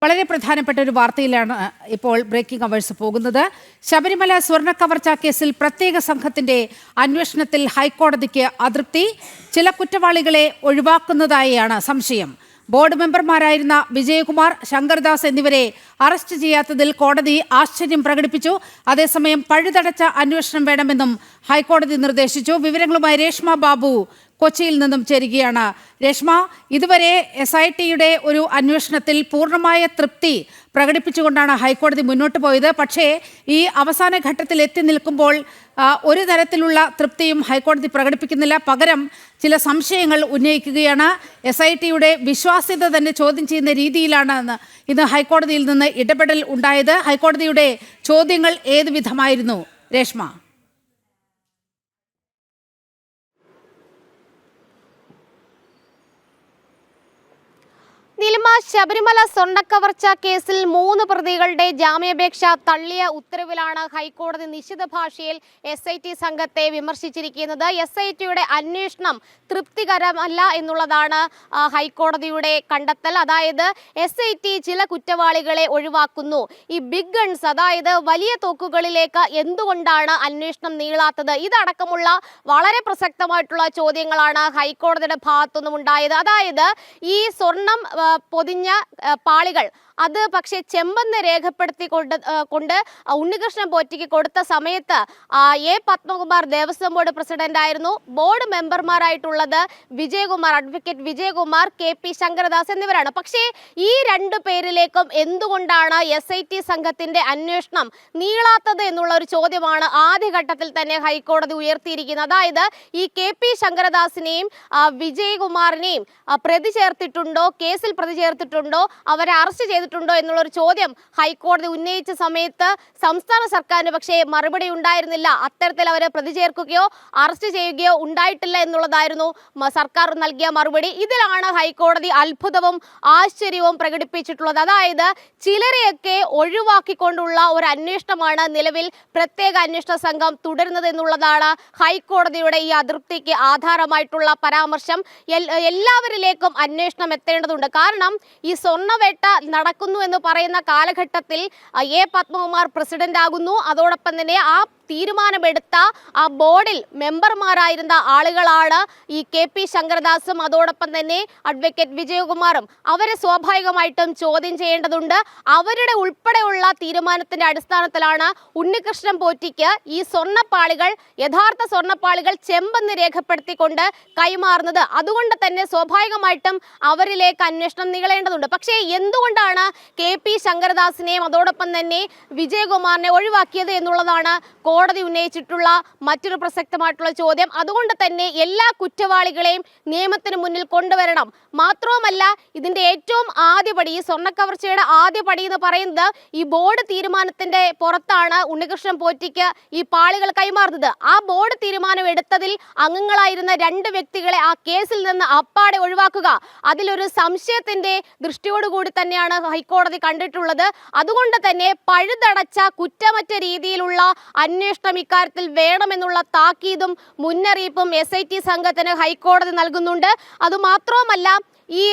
വളരെ പ്രധാനപ്പെട്ട ഒരു വാർത്തയിലാണ് ഇപ്പോൾ ബ്രേക്കിംഗ് അവേഴ്സ് പോകുന്നത്. ശബരിമല സ്വർണ്ണ കവർച്ച കേസിൽ പ്രത്യേക സംഘത്തിന്റെ അന്വേഷണത്തിൽ ഹൈക്കോടതിക്ക് അതൃപ്തി. ചില കുറ്റവാളികളെ ഒഴിവാക്കുന്നതായാണ് സംശയം. ബോർഡ് മെമ്പർമാരായിരുന്ന വിജയകുമാർ, ശങ്കർദാസ് എന്നിവരെ അറസ്റ്റ് ചെയ്യാത്തതിൽ കോടതി ആശ്ചര്യം പ്രകടിപ്പിച്ചു. അതേസമയം പഴുതടച്ച അന്വേഷണം വേണമെന്നും ഹൈക്കോടതി നിർദ്ദേശിച്ചു. വിവരങ്ങളുമായി രേഷ്മ ബാബു കൊച്ചിയിൽ നിന്നും ചേരുകയാണ്. രേഷ്മ, ഇതുവരെ SITയുടെ ഒരു അന്വേഷണത്തിൽ പൂർണ്ണമായ തൃപ്തി പ്രകടിപ്പിച്ചുകൊണ്ടാണ് ഹൈക്കോടതി മുന്നോട്ട് പോയത്. പക്ഷേ ഈ അവസാന ഘട്ടത്തിൽ എത്തി നിൽക്കുമ്പോൾ ഒരു തരത്തിലുള്ള തൃപ്തിയും ഹൈക്കോടതി പ്രകടിപ്പിക്കുന്നില്ല. പകരം ചില സംശയങ്ങൾ ഉന്നയിക്കുകയാണ്. SITയുടെ വിശ്വാസ്യത തന്നെ ചോദ്യം ചെയ്യുന്ന രീതിയിലാണ് ഇന്ന് ഹൈക്കോടതിയിൽ നിന്ന് ഇടപെടൽ ഉണ്ടായത്. ഹൈക്കോടതിയുടെ ചോദ്യങ്ങൾ ഏത് വിധമായിരുന്നു രേഷ്മ? നിലമ ശബരിമല സ്വർണ്ണക്കവർച്ച കേസിൽ 3 പ്രതികളുടെ ജാമ്യാപേക്ഷ തള്ളിയ ഉത്തരവിലാണ് ഹൈക്കോടതി നിശ്ചിത ഭാഷയിൽ SIT സംഘത്തെ വിമർശിച്ചിരിക്കുന്നത്. SITയുടെ അന്വേഷണം തൃപ്തികരമല്ല എന്നുള്ളതാണ് ഹൈക്കോടതിയുടെ കണ്ടെത്തൽ. അതായത് SIT ചില കുറ്റവാളികളെ ഒഴിവാക്കുന്നു. ഈ ബിഗ് ഗൺസ്, അതായത് വലിയ തോക്കുകളിലേക്ക് എന്തുകൊണ്ടാണ് അന്വേഷണം നീളാത്തത്? ഇതടക്കമുള്ള വളരെ പ്രസക്തമായിട്ടുള്ള ചോദ്യങ്ങളാണ് ഹൈക്കോടതിയുടെ ഭാഗത്തുനിന്നും ഉണ്ടായത്. അതായത് ഈ സ്വർണം പൊതിഞ്ഞ പാളികൾ അത് പക്ഷേ ചെമ്പെന്ന് രേഖപ്പെടുത്തി കൊണ്ട് ഉണ്ണികൃഷ്ണൻ പോറ്റിക്ക് കൊടുത്ത സമയത്ത് A. Padmakumar Devaswom board president ആയിരുന്നു. ബോർഡ് മെമ്പർമാരായിട്ടുള്ളത് വിജയകുമാർ, അഡ്വക്കേറ്റ് വിജയകുമാർ, KP ശങ്കരദാസ് എന്നിവരാണ്. പക്ഷേ ഈ 2 പേരിലേക്കും എന്തുകൊണ്ടാണ് SIT സംഘത്തിന്റെ അന്വേഷണം നീളാത്തത് എന്നുള്ള ഒരു ചോദ്യമാണ് ആദ്യഘട്ടത്തിൽ തന്നെ ഹൈക്കോടതി ഉയർത്തിയിരിക്കുന്നത്. അതായത് ഈ KP ശങ്കരദാസിനെയും വിജയകുമാറിനെയും പ്രതി ചേർത്തിട്ടുണ്ടോ, കേസിൽ പ്രതി ചേർത്തിട്ടുണ്ടോ, അവരെ അറസ്റ്റ് ചെയ്തിട്ടുണ്ടോ എന്നുള്ളൊരു ചോദ്യം ഹൈക്കോടതി ഉന്നയിച്ച സമയത്ത് സംസ്ഥാന സർക്കാരിന് പക്ഷേ മറുപടി ഉണ്ടായിരുന്നില്ല. അത്തരത്തിൽ അവരെ പ്രതി ചേർക്കുകയോ അറസ്റ്റ് ചെയ്യുകയോ ഉണ്ടായിട്ടില്ല എന്നുള്ളതായിരുന്നു സർക്കാർ നൽകിയ മറുപടി. ഇതിലാണ് ഹൈക്കോടതി അത്ഭുതവും ആശ്ചര്യവും പ്രകടിപ്പിച്ചിട്ടുള്ളത്. അതായത് ചിലരെയൊക്കെ ഒഴിവാക്കിക്കൊണ്ടുള്ള ഒരു അന്വേഷണമാണ് നിലവിൽ പ്രത്യേക അന്വേഷണ സംഘം തുടരുന്നത് എന്നുള്ളതാണ് ഹൈക്കോടതിയുടെ ഈ അതൃപ്തിക്ക് ആധാരമായിട്ടുള്ള പരാമർശം. എല്ലാവരിലേക്കും അന്വേഷണം എത്തേണ്ടതുണ്ട്. കാരണം ഈ സ്വർണ്ണവേട്ട നടക്കുന്നു എന്ന് പറയുന്ന കാലഘട്ടത്തിൽ A. പത്മകുമാർ പ്രസിഡന്റ് ആകുന്നു. അതോടൊപ്പം തന്നെ ആ തീരുമാനമെടുത്ത ആ ബോർഡിൽ മെമ്പർമാരായിരുന്ന ആളുകളാണ് ഈ KP ശങ്കരദാസും അതോടൊപ്പം തന്നെ അഡ്വക്കേറ്റ് വിജയകുമാറും. അവരെ സ്വാഭാവികമായിട്ടും ചോദ്യം ചെയ്യേണ്ടതുണ്ട്. അവരുടെ ഉൾപ്പെടെയുള്ള തീരുമാനത്തിന്റെ അടിസ്ഥാനത്തിലാണ് ഉണ്ണികൃഷ്ണൻ പോറ്റിക്ക് ഈ സ്വർണ്ണപ്പാളികൾ, യഥാർത്ഥ സ്വർണ്ണപ്പാളികൾ ചെമ്പെന്ന് രേഖപ്പെടുത്തിക്കൊണ്ട് കൈമാറുന്നത്. അതുകൊണ്ട് തന്നെ സ്വാഭാവികമായിട്ടും അവരിലേക്ക് അന്വേഷണം നീളേണ്ടതുണ്ട്. പക്ഷേ എന്തുകൊണ്ടാണ് KP ശങ്കരദാസിനെയും അതോടൊപ്പം തന്നെ വിജയകുമാറിനെ ഒഴിവാക്കിയത് എന്നുള്ളതാണ് കോടതി ഉന്നയിച്ചിട്ടുള്ള മറ്റൊരു പ്രസക്തമായിട്ടുള്ള ചോദ്യം. അതുകൊണ്ട് തന്നെ എല്ലാ കുറ്റവാളികളെയും നിയമത്തിന് മുന്നിൽ കൊണ്ടുവരണം. മാത്രവുമല്ല, ഇതിന്റെ ഏറ്റവും ആദ്യപടി, ഈ സ്വർണ്ണക്കവർച്ചയുടെ ആദ്യപടി എന്ന് പറയുന്നത് ഈ ബോർഡ് തീരുമാനത്തിന്റെ പുറത്താണ് ഉണ്ണികൃഷ്ണൻ പോറ്റിക്ക് ഈ പാളികൾ കൈമാറുന്നത്. ആ ബോർഡ് തീരുമാനം എടുത്തതിൽ അംഗങ്ങളായിരുന്ന 2 വ്യക്തികളെ ആ കേസിൽ നിന്ന് അപ്പാടെ ഒഴിവാക്കുക, അതിലൊരു സംശയത്തിന്റെ ദൃഷ്ടിയോടുകൂടി തന്നെയാണ് ഹൈക്കോടതി കണ്ടിട്ടുള്ളത്. അതുകൊണ്ട് തന്നെ പഴുതടച്ച കുറ്റമറ്റ രീതിയിലുള്ള അന്വേഷണം ഇക്കാര്യത്തിൽ വേണമെന്നുള്ള താക്കീതും മുന്നറിയിപ്പും SIT സംഘത്തിന് ഹൈക്കോടതി നൽകുന്നുണ്ട്. അതുമാത്രവുമല്ല, ഈ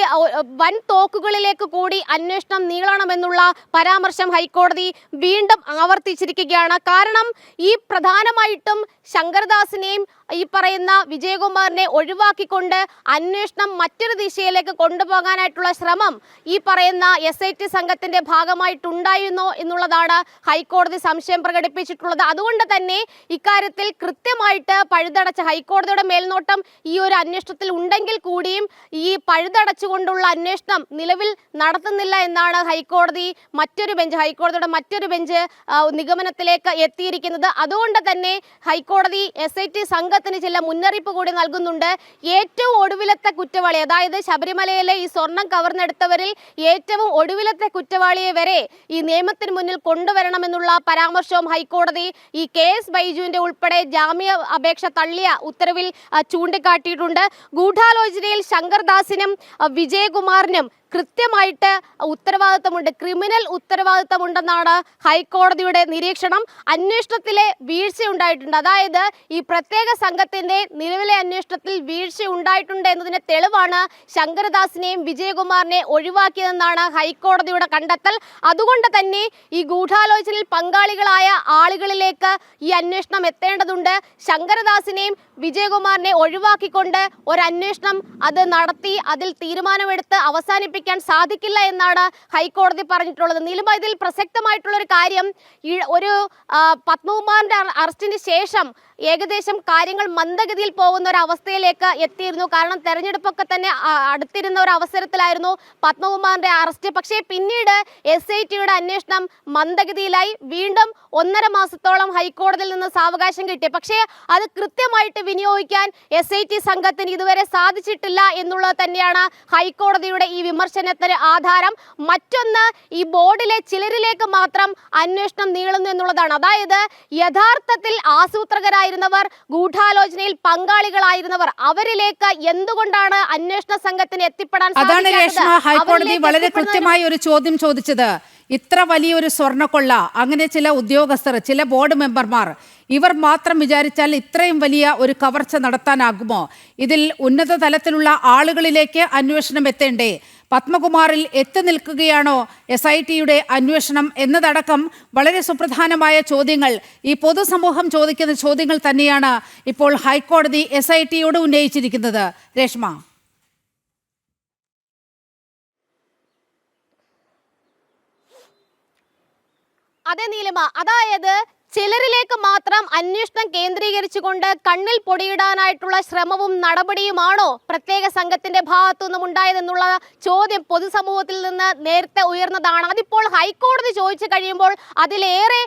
വൻ തോക്കുകളിലേക്ക് കൂടി അന്വേഷണം നീളണമെന്നുള്ള പരാമർശം ഹൈക്കോടതി വീണ്ടും ആവർത്തിച്ചിരിക്കുകയാണ്. കാരണം ഈ പ്രധാനമായിട്ടും ശങ്കർദാസിനെയും ഈ പറയുന്ന വിജയകുമാറിനെ ഒഴിവാക്കിക്കൊണ്ട് അന്വേഷണം മറ്റൊരു ദിശയിലേക്ക് കൊണ്ടുപോകാനായിട്ടുള്ള ശ്രമം ഈ പറയുന്ന SIT സംഘത്തിന്റെ ഭാഗമായിട്ടുണ്ടായിരുന്നോ എന്നുള്ളതാണ് ഹൈക്കോടതി സംശയം പ്രകടിപ്പിച്ചിട്ടുള്ളത്. അതുകൊണ്ട് തന്നെ ഇക്കാര്യത്തിൽ കൃത്യമായിട്ട് പഴുതടച്ച ഹൈക്കോടതിയുടെ മേൽനോട്ടം ഈ ഒരു അന്വേഷണത്തിൽ ഉണ്ടെങ്കിൽ കൂടിയും ഈ പഴുതടച്ചുകൊണ്ടുള്ള അന്വേഷണം നിലവിൽ നടത്തുന്നില്ല എന്നാണ് ഹൈക്കോടതിയുടെ മറ്റൊരു ബെഞ്ച് നിഗമനത്തിലേക്ക് എത്തിയിരിക്കുന്നത്. അതുകൊണ്ട് തന്നെ ഹൈക്കോടതി SIT സംഘത്തിന് ചില മുന്നറിയിപ്പ് കൂടി നൽകുന്നുണ്ട്. ഏറ്റവും ഒടുവിലത്തെ കുറ്റവാളി, അതായത് ശബരിമലയിലെ ഈ സ്വർണം കവർന്നെടുത്തവരിൽ ഏറ്റവും ഒടുവിലത്തെ കുറ്റവാളിയെ വരെ ഈ നിയമത്തിന് മുന്നിൽ കൊണ്ടുവരണമെന്നുള്ള പരാമർശവും ഹൈക്കോടതി ഈ KS ബൈജുവിന്റെ ഉൾപ്പെടെ ജാമ്യ അപേക്ഷ തള്ളിയ ഉത്തരവിൽ ചൂണ്ടിക്കാട്ടിയിട്ടുണ്ട്. ഗൂഢാലോചനയിൽ ശങ്കർദാസിനും വിജയകുമാറിനും കൃത്യമായിട്ട് ഉത്തരവാദിത്തമുണ്ട്, ക്രിമിനൽ ഉത്തരവാദിത്തമുണ്ടെന്നാണ് ഹൈക്കോടതിയുടെ നിരീക്ഷണം. അന്വേഷണത്തിലെ വീഴ്ച ഉണ്ടായിട്ടുണ്ട്, അതായത് ഈ പ്രത്യേക സംഘത്തിന്റെ നിലവിലെ അന്വേഷണത്തിൽ വീഴ്ച ഉണ്ടായിട്ടുണ്ട് എന്നതിന് തെളിവാണ് ശങ്കരദാസിനെയും വിജയകുമാറിനെ ഒഴിവാക്കിയതെന്നാണ് ഹൈക്കോടതിയുടെ കണ്ടെത്തൽ. അതുകൊണ്ട് തന്നെ ഈ ഗൂഢാലോചനയിൽ പങ്കാളികളായ ആളുകളിലേക്ക് ഈ അന്വേഷണം എത്തേണ്ടതുണ്ട്. ശങ്കരദാസിനെയും വിജയകുമാറിനെ ഒഴിവാക്കിക്കൊണ്ട് ഒരു അന്വേഷണം അത് നടത്തി അതിൽ തീരുമാനമെടുത്ത് അവസാനിപ്പിക്കാൻ സാധിക്കില്ല എന്നാണ് ഹൈക്കോടതി പറഞ്ഞിട്ടുള്ളത്. നീലിമ, ഇതിൽ പ്രസക്തമായിട്ടുള്ള ഒരു കാര്യം, ഒരു പത്മകുമാറിന്റെ അറസ്റ്റിന് ശേഷം ഏകദേശം കാര്യങ്ങൾ മന്ദഗതിയിൽ പോകുന്ന ഒരു അവസ്ഥയിലേക്ക് എത്തിയിരുന്നു. കാരണം തെരഞ്ഞെടുപ്പൊക്കെ തന്നെ അടുത്തിരുന്ന ഒരു അവസരത്തിലായിരുന്നു പത്മകുമാറിന്റെ അറസ്റ്റ്. പക്ഷേ പിന്നീട് SITയുടെ അന്വേഷണം മന്ദഗതിയിലായി. വീണ്ടും 1.5 മാസത്തോളം ഹൈക്കോടതിയിൽ നിന്ന് സാവകാശം കിട്ടി. പക്ഷേ അത് കൃത്യമായിട്ട് വിനിയോഗിക്കാൻ SIT സംഘത്തിന് ഇതുവരെ സാധിച്ചിട്ടില്ല എന്നുള്ളത് തന്നെയാണ് ഹൈക്കോടതിയുടെ ഈ വിമർശനത്തിന് ആധാരം. മറ്റൊന്ന്, ഈ ബോർഡിലെ ചിലരിലേക്ക് മാത്രം അന്വേഷണം നീളുന്നു എന്നുള്ളതാണ്. അതായത് യഥാർത്ഥത്തിൽ ആസൂത്രകരായി ഗൂഢാലോചനയിൽ പങ്കാളികളായിരുന്നവർ, അവരിലേക്ക് എന്തുകൊണ്ടാണ് അന്വേഷണ സംഘത്തിന് എത്തിപ്പെടാൻ സാധിക്കാത്തത്? അതാണ് രേഷ്മ ഹൈക്കോടതി വളരെ കൃത്യമായി ഒരു ചോദ്യം ചോദിച്ചത്. ഇത്ര വലിയൊരു സ്വർണ്ണക്കൊള്ള, അങ്ങനെ ചില ഉദ്യോഗസ്ഥർ, ചില ബോർഡ് മെമ്പർമാർ, ഇവർ മാത്രം വിചാരിച്ചാൽ ഇത്രയും വലിയ ഒരു കവർച്ച നടത്താനാകുമോ? ഇതിൽ ഉന്നത തലത്തിലുള്ള ആളുകളിലേക്ക് അന്വേഷണം എത്തേണ്ടേ? പത്മകുമാറിൽ എത്തി നിൽക്കുകയാണോ SITയുടെ അന്വേഷണം എന്നതടക്കം വളരെ സുപ്രധാനമായ ചോദ്യങ്ങൾ, ഈ പൊതുസമൂഹം ചോദിക്കുന്ന ചോദ്യങ്ങൾ തന്നെയാണ് ഇപ്പോൾ ഹൈക്കോടതി SITയോട് ഉന്നയിച്ചിരിക്കുന്നത്. രേഷ്മ, അതെ നീലിമ, അതായത് ചിലരിലേക്ക് മാത്രം അന്വേഷണം കേന്ദ്രീകരിച്ചുകൊണ്ട് കണ്ണിൽ പൊടിയിടാനായിട്ടുള്ള ശ്രമവും നടപടിയുമാണോ പ്രത്യേക സംഘത്തിന്റെ ഭാഗത്തു നിന്നും ഉണ്ടായതെന്നുള്ള ചോദ്യം പൊതുസമൂഹത്തിൽ നിന്ന് നേരത്തെ ഉയർന്നതാണ്. അതിപ്പോൾ ഹൈക്കോടതി ചോദിച്ചു കഴിയുമ്പോൾ അതിലേറെ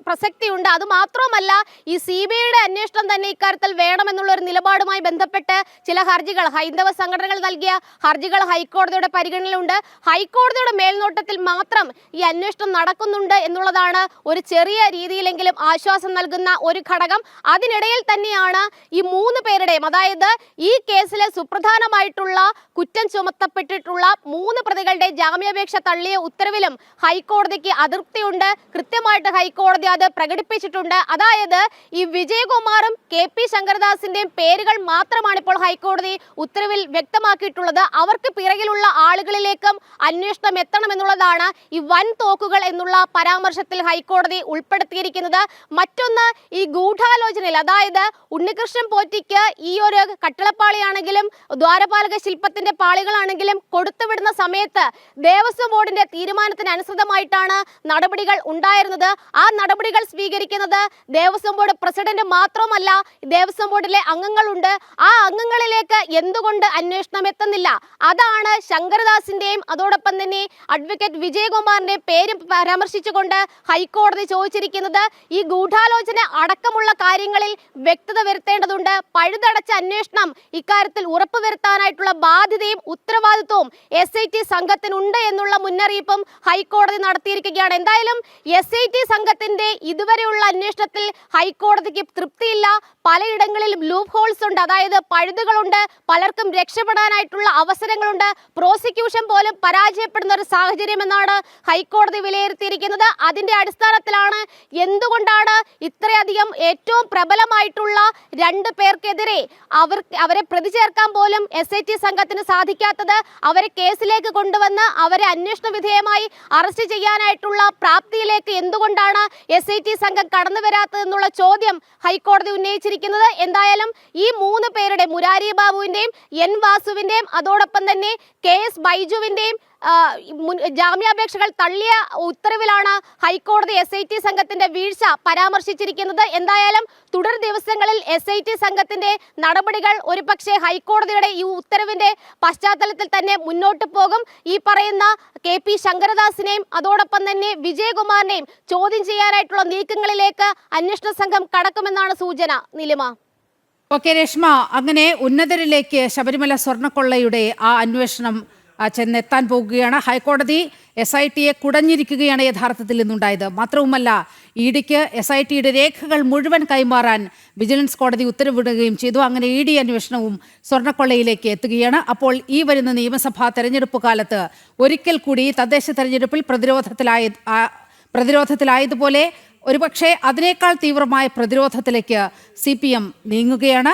പ്രസക്തിയുണ്ട്. അത് മാത്രമല്ല, ഈ CBIയുടെ അന്വേഷണം തന്നെ ഇക്കാര്യത്തിൽ വേണമെന്നുള്ള ഒരു നിലപാടുമായി ബന്ധപ്പെട്ട് ചില ഹർജികൾ, ഹൈന്ദവ സംഘടനകൾ നൽകിയ ഹർജികൾ ഹൈക്കോടതിയുടെ പരിഗണനയിലുണ്ട്. ഹൈക്കോടതിയുടെ മേൽനോട്ടത്തിൽ മാത്രം ഈ അന്വേഷണം നടക്കുന്നുണ്ട് എന്നുള്ളതാണ് ഒരു ചെറിയ രീതിയിലെങ്കിലും ആശ്വാസം നൽകുന്ന ഒരു ഘടകം. അതിനിടയിൽ തന്നെയാണ് ഈ 3 പേരുടെയും, അതായത് ഈ കേസിലെ സുപ്രധാനമായിട്ടുള്ള കുറ്റം ചുമത്തപ്പെട്ടിട്ടുള്ള 3 പ്രതികളുടെ ജാമ്യാപേക്ഷ തള്ളിയ ഉത്തരവിലും ഹൈക്കോടതിക്ക് അതൃപ്തിയുണ്ട്. കൃത്യമായിട്ട് ഹൈക്കോടതി അത് പ്രകടിപ്പിച്ചിട്ടുണ്ട്. അതായത് ഈ വിജയകുമാറും KP ശങ്കരദാസിന്റെയും പേരുകൾ മാത്രമാണ് ഇപ്പോൾ ഹൈക്കോടതി ഉത്തരവിൽ വ്യക്തമാക്കിയിട്ടുള്ളത്. അവർക്ക് പിറകിലുള്ള ആളുകളിലേക്കും അന്വേഷണം എത്തണമെന്നുള്ളതാണ് ഈ വൻ തോക്കുകൾ എന്നുള്ള പരാമർശത്തിൽ ഹൈക്കോടതി ഉൾപ്പെടുത്തിയിരിക്കുന്നത്. മറ്റൊന്ന്, ഈ ഗൂഢാലോചനയിൽ, അതായത് ഉണ്ണികൃഷ്ണൻ പോറ്റിക്ക് ഈ ഒരു കട്ടിളപ്പാളിയാണെങ്കിലും ദ്വാരപാലക ശില്പത്തിന്റെ പാളികളാണെങ്കിലും കൊടുത്തുവിടുന്ന സമയത്ത് ദേവസ്വം ബോർഡിന്റെ തീരുമാനത്തിന് അനുസൃതമായിട്ടാണ് നടപടികൾ ഉണ്ടായിരുന്നത്. ആ നടപടികൾ സ്വീകരിക്കുന്നത് ദേവസ്വം ബോർഡ് പ്രസിഡന്റ് മാത്രമല്ല, ദേവസ്വം ബോർഡിലെ അംഗങ്ങളുണ്ട്. ആ അംഗങ്ങളിലേക്ക് എന്തുകൊണ്ട് അന്വേഷണം എത്തുന്നില്ല? അതാണ് ശങ്കരദാസിന്റെയും അതോടൊപ്പം തന്നെ അഡ്വക്കേറ്റ് വിജയകുമാറിന്റെയും പേര് പരാമർശിച്ചുകൊണ്ട് ഹൈക്കോടതി ചോദിച്ചിരിക്കുന്നത്. ഈ ഗൂഢാലോചന അടക്കമുള്ള കാര്യങ്ങളിൽ വ്യക്തത വരുത്തേണ്ടതുണ്ട്. പഴുതടച്ച അന്വേഷണം ഇക്കാര്യത്തിൽ ഉറപ്പുവരുത്താനായിട്ടുള്ള ബാധ്യതയും ഉത്തരവാദിത്വവും SIT സംഘത്തിനുണ്ട് എന്നുള്ള മുന്നറിയിപ്പും ഹൈക്കോടതി നടത്തിയിരിക്കുകയാണ്. എന്തായാലും SIT സംഘത്തിന്റെ ഇതുവരെയുള്ള അന്വേഷണത്തിൽ ഹൈക്കോടതിക്ക് തൃപ്തിയില്ല. പലയിടങ്ങളിലും ലൂപ്പ് ഹോൾസ് ഉണ്ട്, അതായത് പഴുതുകളുണ്ട്, പലർക്കും രക്ഷപ്പെടാനായിട്ടുള്ള അവസരങ്ങളുണ്ട്. പ്രോസിക്യൂഷൻ പോലും പരാജയപ്പെടുന്ന ഒരു സാഹചര്യം എന്നാണ് ഹൈക്കോടതി വിലയിരുത്തിയിരിക്കുന്നത്. അതിന്റെ അടിസ്ഥാനത്തിലാണ് എന്തുകൊണ്ടാണ് ഇത്രയധികം ഏറ്റവും പ്രബലമായിട്ടുള്ള 2 പേർക്കെതിരെ അവരെ പ്രതി ചേർക്കാൻ പോലും SIT സംഘത്തിന് സാധിക്കാത്തത്, അവരെ കേസിലേക്ക് കൊണ്ടുവന്ന് അവരെ അന്വേഷണ വിധേയമായി അറസ്റ്റ് ചെയ്യാനായിട്ടുള്ള പ്രാപ്തിയിലേക്ക് എന്തുകൊണ്ടാണ് SIT സംഘം കടന്നു വരാത്തതെന്നുള്ള ചോദ്യം ഹൈക്കോടതി ഉന്നയിച്ചിരിക്കുന്നത്. എന്തായാലും ഈ 3 പേരുടെ, മുരാരി ബാബുവിന്റെയും N വാസുവിന്റെയും അതോടൊപ്പം തന്നെ KS ബൈജുവിന്റെയും ജാമ്യാപേക്ഷകൾ തള്ളിയ ഉത്തരവിലാണ് ഹൈക്കോടതി SIT സംഘത്തിന്റെ വീഴ്ച പരാമർശിച്ചിരിക്കുന്നത്. എന്തായാലും തുടർ ദിവസങ്ങളിൽ SIT സംഘത്തിന്റെ നടപടികൾ ഒരുപക്ഷെ ഹൈക്കോടതിയുടെ ഈ ഉത്തരവിന്റെ പശ്ചാത്തലത്തിൽ തന്നെ മുന്നോട്ട് പോകും. ഈ പറയുന്ന KP ശങ്കരദാസിനെയും അതോടൊപ്പം തന്നെ വിജയകുമാറിനെയും ചോദ്യം ചെയ്യാനായിട്ടുള്ള നീക്കങ്ങളിലേക്ക് അന്വേഷണ സംഘം കടക്കുമെന്നാണ് സൂചന. നിലിമ. ഓക്കെ രേഷ്മ, അങ്ങനെ ഉന്നതരിലേക്ക് ശബരിമല സ്വർണ്ണക്കൊള്ളയുടെ ആ അന്വേഷണം ചെന്നെത്താൻ പോകുകയാണ്. ഹൈക്കോടതി SITയെ കുടഞ്ഞിരിക്കുകയാണ് യഥാർത്ഥത്തിൽ ഇന്നുണ്ടായത്. മാത്രവുമല്ല, EDക്ക് SITയുടെ രേഖകൾ മുഴുവൻ കൈമാറാൻ വിജിലൻസ് കോടതി ഉത്തരവിടുകയും ചെയ്തു. അങ്ങനെ ED അന്വേഷണവും സ്വർണ്ണക്കൊള്ളയിലേക്ക് എത്തുകയാണ്. അപ്പോൾ ഈ വരുന്ന നിയമസഭാ തെരഞ്ഞെടുപ്പ് കാലത്ത് ഒരിക്കൽ കൂടി തദ്ദേശ തെരഞ്ഞെടുപ്പിൽ പ്രതിരോധത്തിലായതുപോലെ ഒരുപക്ഷെ അതിനേക്കാൾ തീവ്രമായ പ്രതിരോധത്തിലേക്ക് CPM നീങ്ങുകയാണ്.